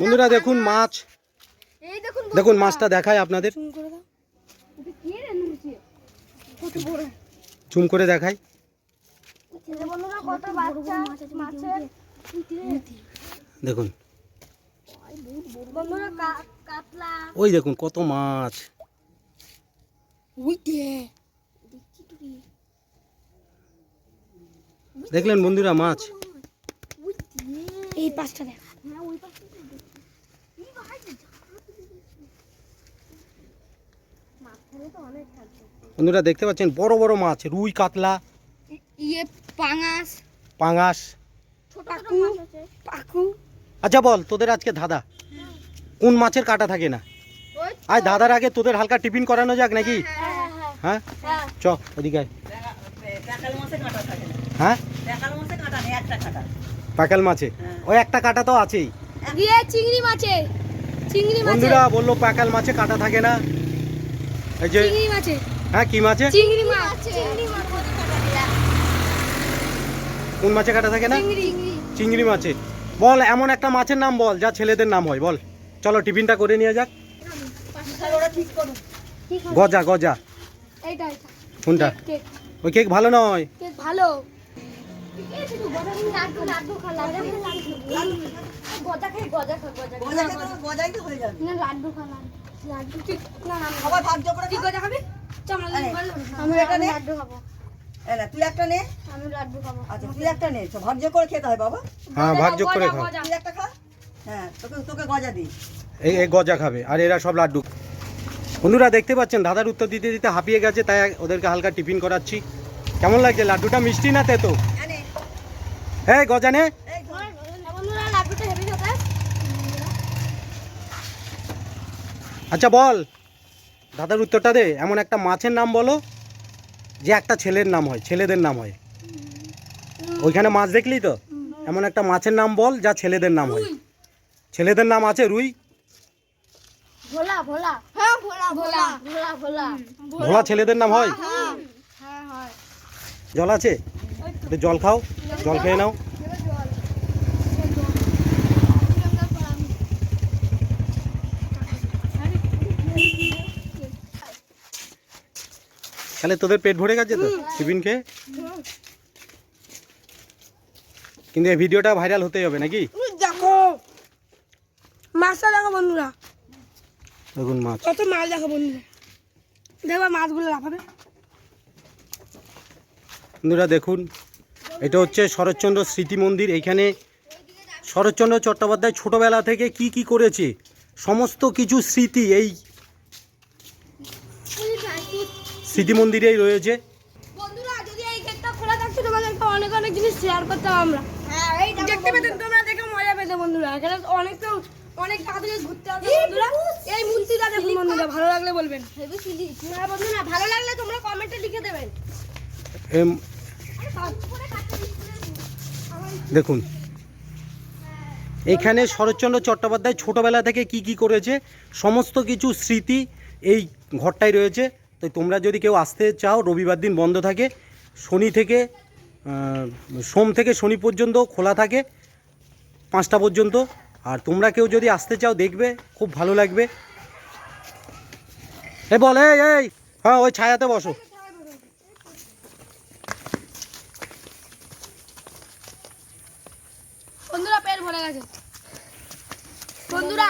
বন্ধুরা দেখুন মাছ, দেখুন মাছটা দেখায় আপনাদের, জুম করে দেখাই। দেখুন ওই দেখুন কত মাছ, দেখলেন বন্ধুরা মাছ। এই পাঁচটা দেখ, বন্ধুরা দেখতে পাচ্ছেন বড় বড় মাছ, রুই কাতলা, পাঙাশ পাঙাশ। আচ্ছা বল, তোদের আজকে ধাঁধা কোন মাছের কাঁটা থাকে না? আজ ধাঁধার আগে তোদের হালকা টিফিন করানো যাক নাকি? হ্যাঁ চ ওদিকে। হ্যাঁ পাকাল মাছে ওই একটা কাঁটা তো আছেই। চিংড়ি মাছে, বন্ধুরা বললো পাকাল মাছে কাঁটা থাকে না। এই যে চিংড়ি মাছে, হ্যাঁ কি মাছে? চিংড়ি মাছ, কোন মাছে কাঁটা থাকে না? চিংড়ি মাছে। বল এমন একটা মাছের নাম বল যা ছেলেদের নাম হয়, বল। চলো টিফিনটা করে নিয়ে যাক। গজা গজা কোনটা? ওই কেক ভালো নয়। ভালো তুই একটা নে, আমি লাড্ডু খাবো। আচ্ছা তুই একটা নে, ভাগ্য করে খেতে হয় বাবা। হ্যাঁ ভাগ্য করে খাও। তুই একটা খা। হ্যাঁ তোকে গজা দিই। এই গজা খাবে আর এরা সব লাড্ডু। বন্ধুরা দেখতে পাচ্ছেন দাদার উত্তর দিতে দিতে হাঁপিয়ে গেছে, তাই ওদেরকে হালকা টিফিন করাচ্ছি। কেমন লাগছে লাড্ডুটা? মিষ্টি না তেতো? এই গজা নে। আচ্ছা বল দাদার উত্তরটা দে। এমন একটা মাছের নাম বলো যে একটা ছেলের নাম হয়, ছেলেদের নাম হয়। ওইখানে মাছ দেখলি তো? এমন একটা মাছের নাম বল যা ছেলেদের নাম হয়। ছেলেদের নাম আছে রুই। ভোলা ভোলা, হ্যাঁ ভোলা ভোলা ভোলা ভোলা ভোলা ছেলেদের নাম হয়? জল আছে? জল খাও, জল খেয়ে নাও। তাহলে তোদের পেট ভরে গেছে তো টিফিন খেয়ে? কিন্তু এই ভিডিওটা ভাইরাল হতেই হবে নাকি? দেখো মাছটা দেখো বন্ধুরা, দেখুন মাছ, কত মাছ দেখো বন্ধুরা, দেখো মাছগুলো লাফাবে। বন্ধুরা দেখুন এটা হচ্ছে শরৎচন্দ্র স্মৃতি মন্দির। এইখানে শরৎচন্দ্র চট্টোপাধ্যায় ছোটবেলা থেকে কি কি করেছে সমস্ত কিছু স্মৃতি এই স্মৃতি মন্দিরেই রয়েছে। বন্ধুরা যদি এই গেটটা খোলা থাকতো তোমাদেরকে অনেক অনেক জিনিস শেয়ার করতাম আমরা। দেখতে পেতেন তোমরা, দেখে মজা পেতে বন্ধুরা। এখানে অনেক তাড়াতাড়ি ঘুরতে আসবে বন্ধুরা। এই মূর্তিটা দেখুন বন্ধুরা, ভালো লাগলে বলবেন। বন্ধুরা ভালো লাগলে তোমরা কমেন্টে লিখে দেবেন। দেখুন এখানে শরৎচন্দ্র চট্টোপাধ্যায় ছোটবেলা থেকে কি কি করেছে সমস্ত কিছু স্মৃতি এই ঘরটায় রয়েছে। তো তোমরা যদি কেউ আসতে চাও, রবিবার দিন বন্ধ থাকে, শনি থেকে সোম থেকে শনি পর্যন্ত খোলা থাকে 5টা পর্যন্ত। আর তোমরা কেউ যদি আসতে চাও দেখবে, খুব ভালো লাগবে। এই বল এই হ্যাঁ ওই ছায়াতে বসো। বন্ধুরা পেট ভরে গেছে বন্ধুরা,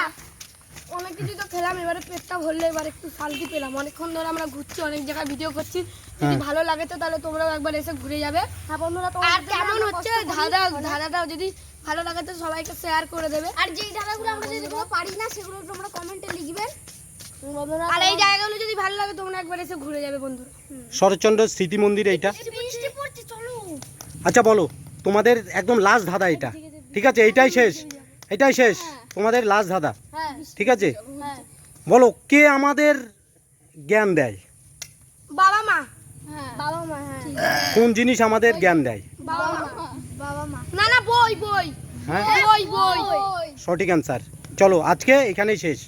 অনেক কিছু তো খেলাম, এবারে পেটটা ভরলে এবার একটু শান্তি পেলাম। অনেকক্ষণ ধরে আমরা ঘুরছি, অনেক জায়গায় ভিডিও করছি। যদি ভালো লাগে তো তাহলে তোমরাও একবার এসে ঘুরে যাবে। হ্যাঁ বন্ধুরা, আর কেমন হচ্ছে ধাঁধাটাও যদি ভালো লাগে তো সবাইকে শেয়ার করে দেবে। আর যেই ধাঁধাগুলো আমরা যেগুলো পারি না সেগুলো তোমরা কমেন্টে লিখবেন বন্ধুরা। আর এই জায়গাগুলো যদি ভালো লাগে তোমরা একবার এসে ঘুরে যাবে বন্ধুরা। শরৎচন্দ্র স্মৃতি মন্দির এইটা। বৃষ্টি পড়ছে, চলো। আচ্ছা বলো তোমাদের একদম লাস্ট ধাঁধা এটা, ঠিক আছে? এইটাই শেষ, এটাই শেষ তোমাদের লাস্ট ধাঁধা, ঠিক আছে? বলো কে আমাদের জ্ঞান দেয়? বাবা মা। বাবা মা। কোন জিনিস আমাদের জ্ঞান দেয়? বাবা মা। বাবা মা না না, বই বই। হ্যাঁ বই বই। সঠিক অ্যান্সার। চলো আজকে এখানেই শেষ।